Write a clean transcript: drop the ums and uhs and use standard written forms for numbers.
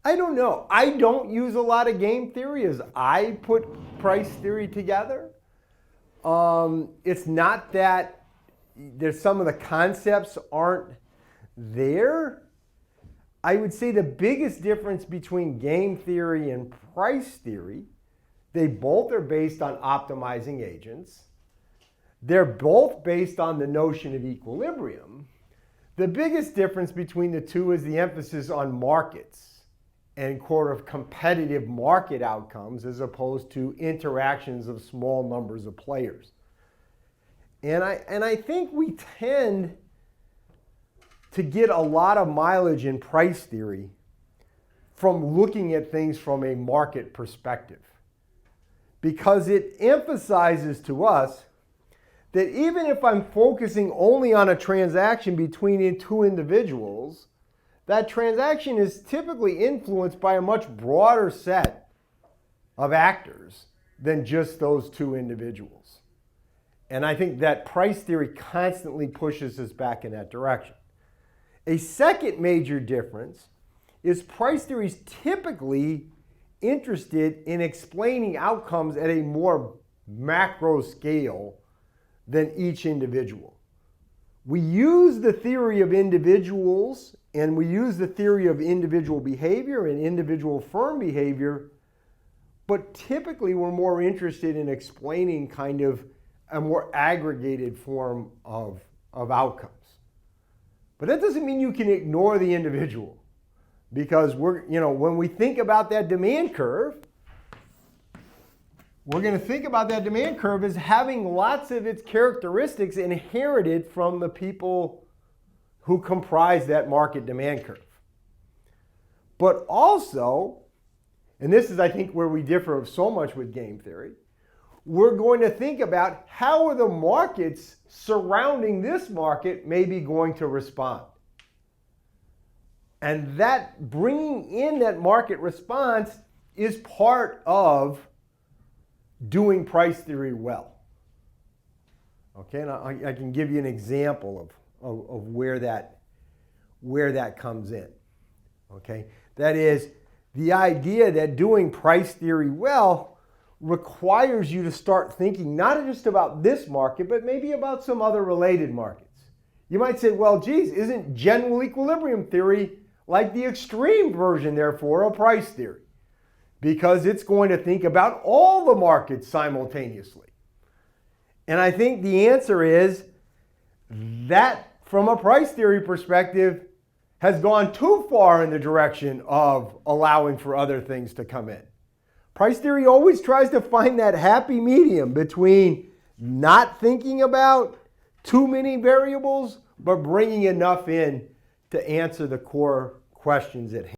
I don't know. I don't use a lot of game theory as I put price theory together. It's not that there's some of the concepts aren't there. I would say the biggest difference between game theory and price theory, they both are based on optimizing agents. They're both based on the notion of equilibrium. The biggest difference between the two is the emphasis on markets and competitive market outcomes as opposed to interactions of small numbers of players. And I think we tend to get a lot of mileage in price theory from looking at things from a market perspective, because it emphasizes to us that even if I'm focusing only on a transaction between two individuals, that transaction is typically influenced by a much broader set of actors than just those two individuals. And I think that price theory constantly pushes us back in that direction. A second major difference is price theory is typically interested in explaining outcomes at a more macro scale than each individual. We use the theory of individuals and we use the theory of individual behavior and individual firm behavior, but typically we're more interested in explaining kind of a more aggregated form of outcomes. But that doesn't mean you can ignore the individual, because when we think about that demand curve, we're going to think about that demand curve as having lots of its characteristics inherited from the people who comprise that market demand curve. But also, and this is I think where we differ so much with game theory, we're going to think about how are the markets surrounding this market maybe going to respond. And that bringing in that market response is part of doing price theory well. Okay, and I can give you an example of where that comes in. Okay, that is the idea that doing price theory well requires you to start thinking not just about this market, but maybe about some other related markets. You might say, well, geez, isn't general equilibrium theory like the extreme version, therefore, of price theory? Because it's going to think about all the markets simultaneously. And I think the answer is that from a price theory perspective has gone too far in the direction of allowing for other things to come in. Price theory always tries to find that happy medium between not thinking about too many variables, but bringing enough in to answer the core questions at hand.